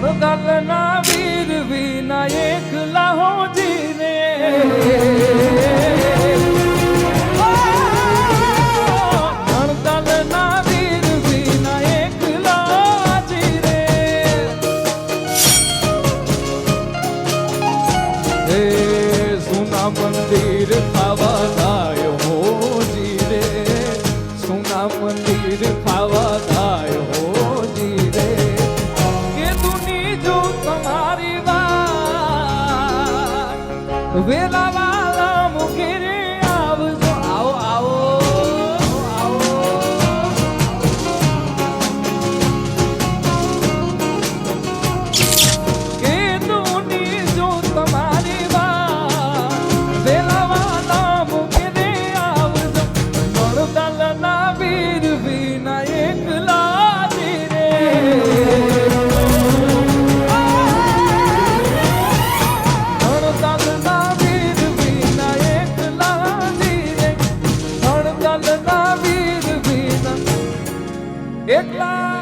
ગલના વીર વિના એકલા હો જીને ગલના વીર વિના એકલા જીરે હે સુના મંદિર ખાવા લાયો હો જીરે સુના મંદિર ખાવા લાયો હો જીરે વેલા વાલા મુખીરે આવજો આવો આવો આવો કે દુની જો તમારી વાત વેલા વાલા મુખીરે આવજો નળદલના વીર વિના એકલા જીરે એકલા